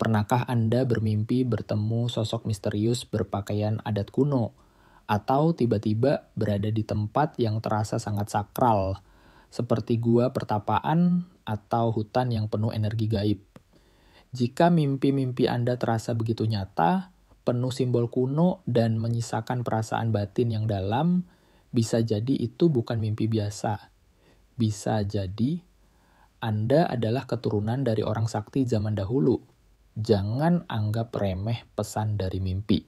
Pernahkah Anda bermimpi bertemu sosok misterius berpakaian adat kuno? Atau tiba-tiba berada di tempat yang terasa sangat sakral, seperti gua pertapaan atau hutan yang penuh energi gaib? Jika mimpi-mimpi Anda terasa begitu nyata, penuh simbol kuno, dan menyisakan perasaan batin yang dalam, bisa jadi itu bukan mimpi biasa. Bisa jadi Anda adalah keturunan dari orang sakti zaman dahulu. Jangan anggap remeh pesan dari mimpi.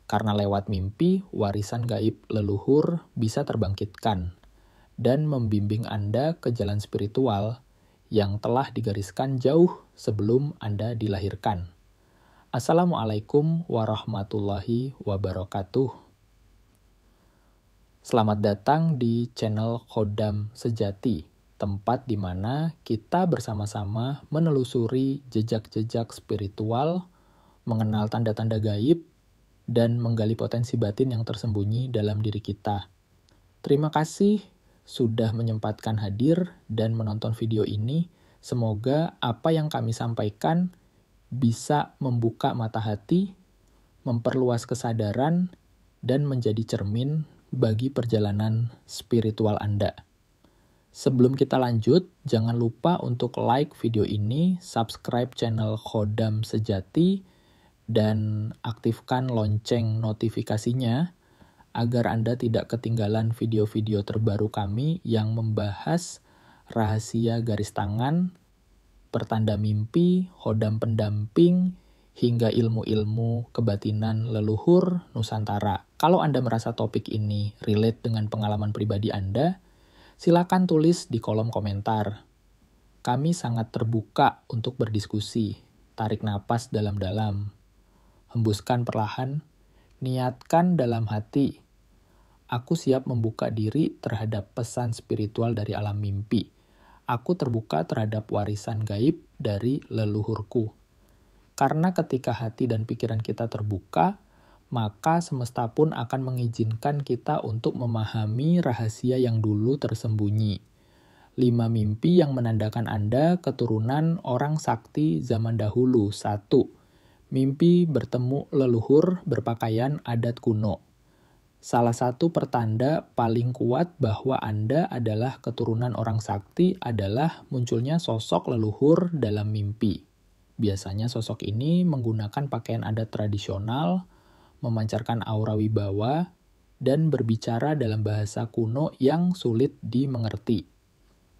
Karena lewat mimpi, warisan gaib leluhur bisa terbangkitkan dan membimbing Anda ke jalan spiritual yang telah digariskan jauh sebelum Anda dilahirkan. Assalamualaikum warahmatullahi wabarakatuh. Selamat datang di channel Khodam Sejati, tempat di mana kita bersama-sama menelusuri jejak-jejak spiritual, mengenal tanda-tanda gaib, dan menggali potensi batin yang tersembunyi dalam diri kita. Terima kasih sudah menyempatkan hadir dan menonton video ini. Semoga apa yang kami sampaikan bisa membuka mata hati, memperluas kesadaran, dan menjadi cermin bagi perjalanan spiritual Anda. Sebelum kita lanjut, jangan lupa untuk like video ini, subscribe channel Khodam Sejati, dan aktifkan lonceng notifikasinya agar Anda tidak ketinggalan video-video terbaru kami yang membahas rahasia garis tangan, pertanda mimpi, khodam pendamping, hingga ilmu-ilmu kebatinan leluhur Nusantara. Kalau Anda merasa topik ini relate dengan pengalaman pribadi Anda, silakan tulis di kolom komentar. Kami sangat terbuka untuk berdiskusi. Tarik napas dalam-dalam. Hembuskan perlahan. Niatkan dalam hati. Aku siap membuka diri terhadap pesan spiritual dari alam mimpi. Aku terbuka terhadap warisan gaib dari leluhurku. Karena ketika hati dan pikiran kita terbuka, maka semesta pun akan mengizinkan kita untuk memahami rahasia yang dulu tersembunyi. 5 mimpi yang menandakan Anda keturunan orang sakti zaman dahulu. 1. Mimpi bertemu leluhur berpakaian adat kuno. Salah satu pertanda paling kuat bahwa Anda adalah keturunan orang sakti adalah munculnya sosok leluhur dalam mimpi. Biasanya sosok ini menggunakan pakaian adat tradisional, memancarkan aura wibawa, dan berbicara dalam bahasa kuno yang sulit dimengerti.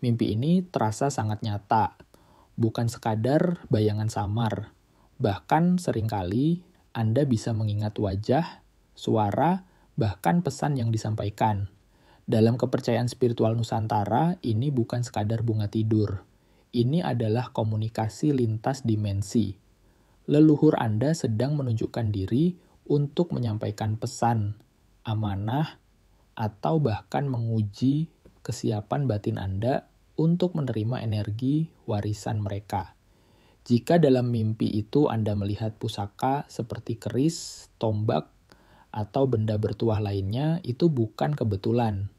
Mimpi ini terasa sangat nyata, bukan sekadar bayangan samar. Bahkan seringkali Anda bisa mengingat wajah, suara, bahkan pesan yang disampaikan. Dalam kepercayaan spiritual Nusantara, ini bukan sekadar bunga tidur. Ini adalah komunikasi lintas dimensi. Leluhur Anda sedang menunjukkan diri untuk menyampaikan pesan, amanah, atau bahkan menguji kesiapan batin Anda untuk menerima energi warisan mereka. Jika dalam mimpi itu Anda melihat pusaka seperti keris, tombak, atau benda bertuah lainnya, itu bukan kebetulan.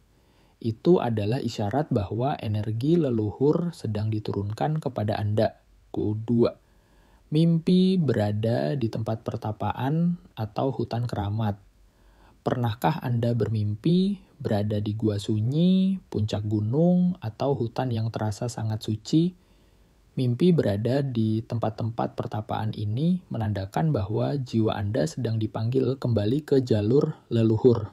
Itu adalah isyarat bahwa energi leluhur sedang diturunkan kepada Anda. Kedua, mimpi berada di tempat pertapaan atau hutan keramat. Pernahkah Anda bermimpi berada di gua sunyi, puncak gunung, atau hutan yang terasa sangat suci? Mimpi berada di tempat-tempat pertapaan ini menandakan bahwa jiwa Anda sedang dipanggil kembali ke jalur leluhur.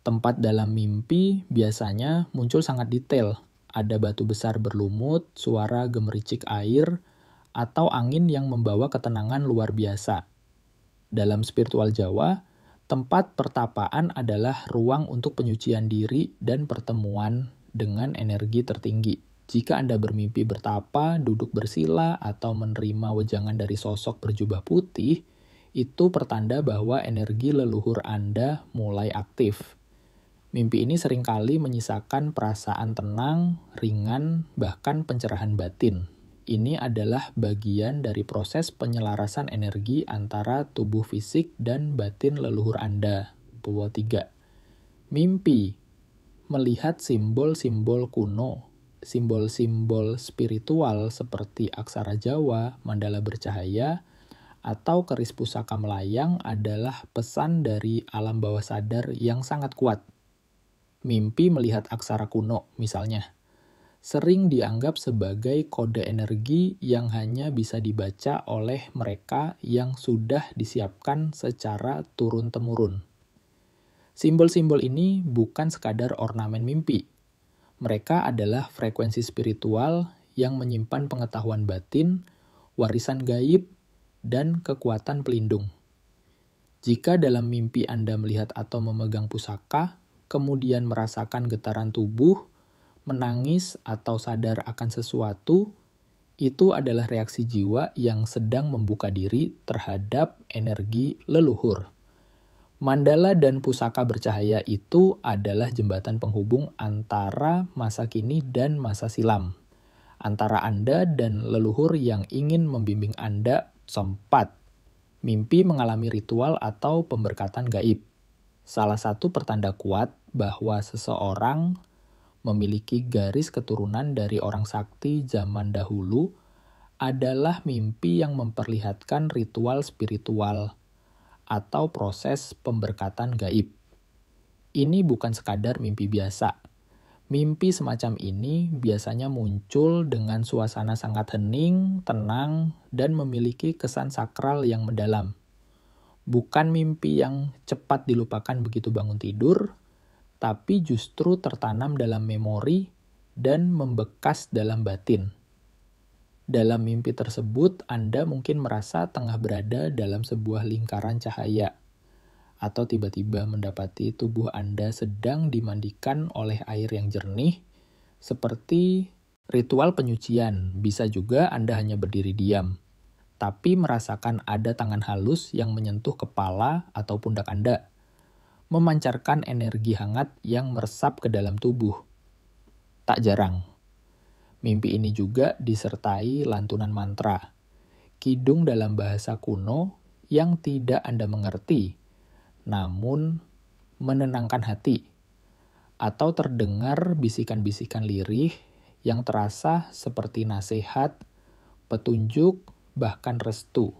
Tempat dalam mimpi biasanya muncul sangat detail. Ada batu besar berlumut, suara gemericik air, atau angin yang membawa ketenangan luar biasa. Dalam spiritual Jawa, tempat pertapaan adalah ruang untuk penyucian diri dan pertemuan dengan energi tertinggi. Jika Anda bermimpi bertapa, duduk bersila, atau menerima wejangan dari sosok berjubah putih, itu pertanda bahwa energi leluhur Anda mulai aktif. Mimpi ini seringkali menyisakan perasaan tenang, ringan, bahkan pencerahan batin. Ini adalah bagian dari proses penyelarasan energi antara tubuh fisik dan batin leluhur Anda. 3. Mimpi melihat simbol-simbol kuno. simbol-simbol spiritual seperti aksara Jawa, mandala bercahaya, atau keris pusaka melayang adalah pesan dari alam bawah sadar yang sangat kuat. Mimpi melihat aksara kuno, misalnya, sering dianggap sebagai kode energi yang hanya bisa dibaca oleh mereka yang sudah disiapkan secara turun-temurun. Simbol-simbol ini bukan sekadar ornamen mimpi. Mereka adalah frekuensi spiritual yang menyimpan pengetahuan batin, warisan gaib, dan kekuatan pelindung. Jika dalam mimpi Anda melihat atau memegang pusaka, kemudian merasakan getaran tubuh, menangis, atau sadar akan sesuatu, itu adalah reaksi jiwa yang sedang membuka diri terhadap energi leluhur. Mandala dan pusaka bercahaya itu adalah jembatan penghubung antara masa kini dan masa silam, antara Anda dan leluhur yang ingin membimbing Anda sempat. Mimpi mengalami ritual atau pemberkatan gaib. Salah satu pertanda kuat bahwa seseorang memiliki garis keturunan dari orang sakti zaman dahulu adalah mimpi yang memperlihatkan ritual spiritual atau proses pemberkatan gaib. Ini bukan sekadar mimpi biasa. Mimpi semacam ini biasanya muncul dengan suasana sangat hening, tenang, dan memiliki kesan sakral yang mendalam. Bukan mimpi yang cepat dilupakan begitu bangun tidur, tapi justru tertanam dalam memori dan membekas dalam batin. Dalam mimpi tersebut, Anda mungkin merasa tengah berada dalam sebuah lingkaran cahaya, atau tiba-tiba mendapati tubuh Anda sedang dimandikan oleh air yang jernih, seperti ritual penyucian. Bisa juga Anda hanya berdiri diam, tapi merasakan ada tangan halus yang menyentuh kepala atau pundak Anda, memancarkan energi hangat yang meresap ke dalam tubuh. Tak jarang, mimpi ini juga disertai lantunan mantra, kidung dalam bahasa kuno yang tidak Anda mengerti, namun menenangkan hati, atau terdengar bisikan-bisikan lirih yang terasa seperti nasihat, petunjuk, bahkan restu.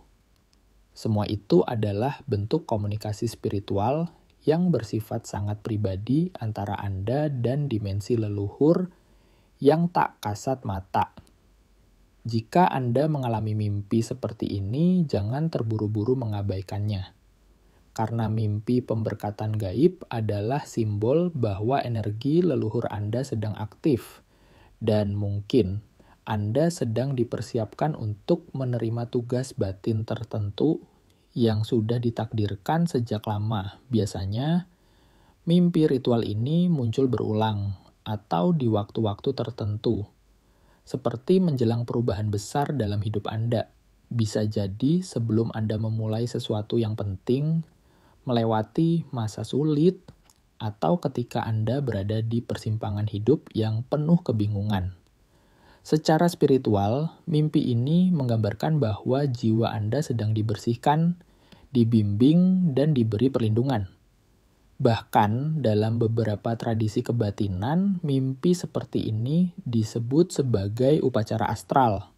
Semua itu adalah bentuk komunikasi spiritual yang bersifat sangat pribadi antara Anda dan dimensi leluhur yang tak kasat mata. Jika Anda mengalami mimpi seperti ini, jangan terburu-buru mengabaikannya. Karena mimpi pemberkatan gaib adalah simbol bahwa energi leluhur Anda sedang aktif, dan mungkin Anda sedang dipersiapkan untuk menerima tugas batin tertentu yang sudah ditakdirkan sejak lama. Biasanya, mimpi ritual ini muncul berulang atau di waktu-waktu tertentu, seperti menjelang perubahan besar dalam hidup Anda. Bisa jadi sebelum Anda memulai sesuatu yang penting, melewati masa sulit, atau ketika Anda berada di persimpangan hidup yang penuh kebingungan. Secara spiritual, mimpi ini menggambarkan bahwa jiwa Anda sedang dibersihkan, dibimbing, dan diberi perlindungan. Bahkan dalam beberapa tradisi kebatinan, mimpi seperti ini disebut sebagai upacara astral,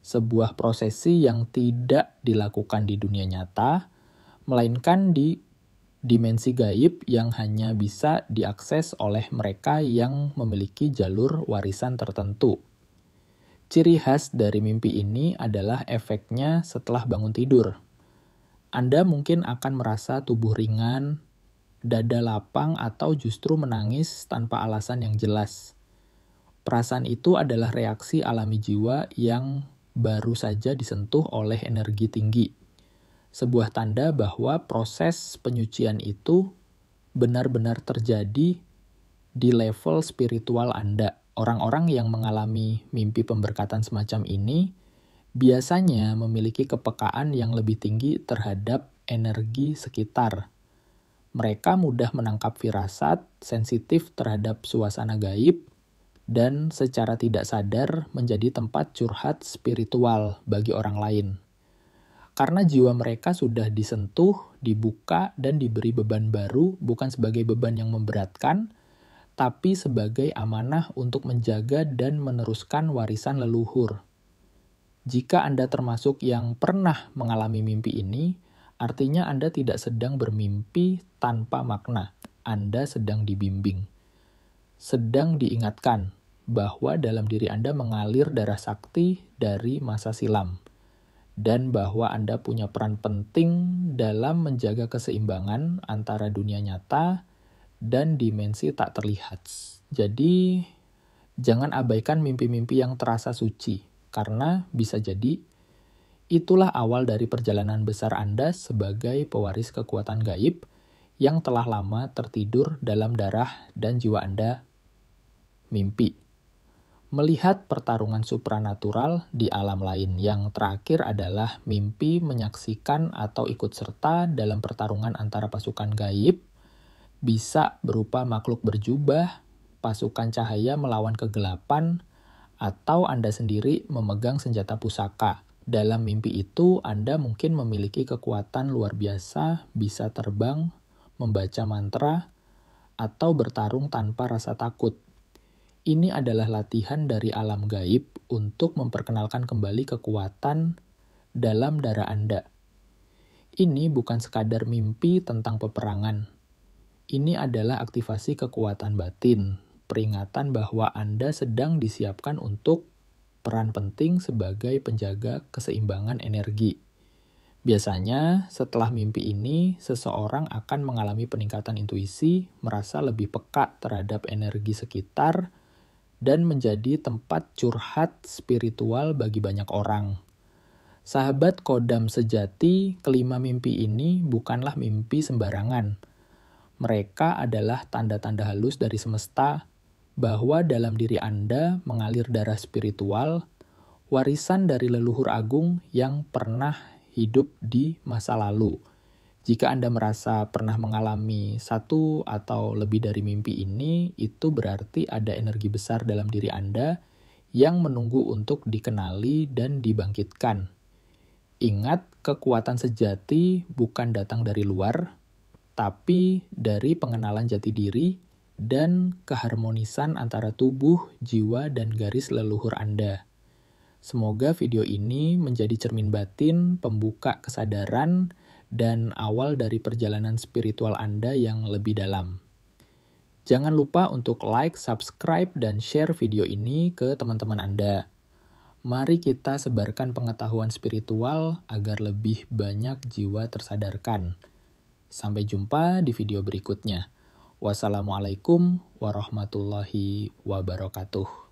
sebuah prosesi yang tidak dilakukan di dunia nyata, melainkan di dimensi gaib yang hanya bisa diakses oleh mereka yang memiliki jalur warisan tertentu. Ciri khas dari mimpi ini adalah efeknya setelah bangun tidur. Anda mungkin akan merasa tubuh ringan, dada lapang, atau justru menangis tanpa alasan yang jelas. Perasaan itu adalah reaksi alami jiwa yang baru saja disentuh oleh energi tinggi. Sebuah tanda bahwa proses penyucian itu benar-benar terjadi di level spiritual Anda. Orang-orang yang mengalami mimpi pemberkatan semacam ini biasanya memiliki kepekaan yang lebih tinggi terhadap energi sekitar. Mereka mudah menangkap firasat, sensitif terhadap suasana gaib, dan secara tidak sadar menjadi tempat curhat spiritual bagi orang lain. Karena jiwa mereka sudah disentuh, dibuka, dan diberi beban baru, bukan sebagai beban yang memberatkan, tapi sebagai amanah untuk menjaga dan meneruskan warisan leluhur. Jika Anda termasuk yang pernah mengalami mimpi ini, artinya Anda tidak sedang bermimpi tanpa makna. Anda sedang dibimbing, sedang diingatkan bahwa dalam diri Anda mengalir darah sakti dari masa silam, dan bahwa Anda punya peran penting dalam menjaga keseimbangan antara dunia nyata dan dimensi tak terlihat. Jadi, jangan abaikan mimpi-mimpi yang terasa suci, karena bisa jadi itulah awal dari perjalanan besar Anda sebagai pewaris kekuatan gaib yang telah lama tertidur dalam darah dan jiwa Anda. Mimpi. Melihat pertarungan supranatural di alam lain. Yang terakhir adalah mimpi menyaksikan atau ikut serta dalam pertarungan antara pasukan gaib, bisa berupa makhluk berjubah, pasukan cahaya melawan kegelapan, atau Anda sendiri memegang senjata pusaka. Dalam mimpi itu, Anda mungkin memiliki kekuatan luar biasa, bisa terbang, membaca mantra, atau bertarung tanpa rasa takut. Ini adalah latihan dari alam gaib untuk memperkenalkan kembali kekuatan dalam darah Anda. Ini bukan sekadar mimpi tentang peperangan. Ini adalah aktivasi kekuatan batin, peringatan bahwa Anda sedang disiapkan untuk peran penting sebagai penjaga keseimbangan energi. Biasanya, setelah mimpi ini, seseorang akan mengalami peningkatan intuisi, merasa lebih peka terhadap energi sekitar, dan menjadi tempat curhat spiritual bagi banyak orang. Sahabat Kodam sejati, kelima mimpi ini bukanlah mimpi sembarangan. Mereka adalah tanda-tanda halus dari semesta bahwa dalam diri Anda mengalir darah spiritual, warisan dari leluhur agung yang pernah hidup di masa lalu. Jika Anda merasa pernah mengalami satu atau lebih dari mimpi ini, itu berarti ada energi besar dalam diri Anda yang menunggu untuk dikenali dan dibangkitkan. Ingat, kekuatan sejati bukan datang dari luar, tapi dari pengenalan jati diri dan keharmonisan antara tubuh, jiwa, dan garis leluhur Anda. Semoga video ini menjadi cermin batin, pembuka kesadaran, dan awal dari perjalanan spiritual Anda yang lebih dalam. Jangan lupa untuk like, subscribe, dan share video ini ke teman-teman Anda. Mari kita sebarkan pengetahuan spiritual agar lebih banyak jiwa tersadarkan. Sampai jumpa di video berikutnya. Wassalamualaikum warahmatullahi wabarakatuh.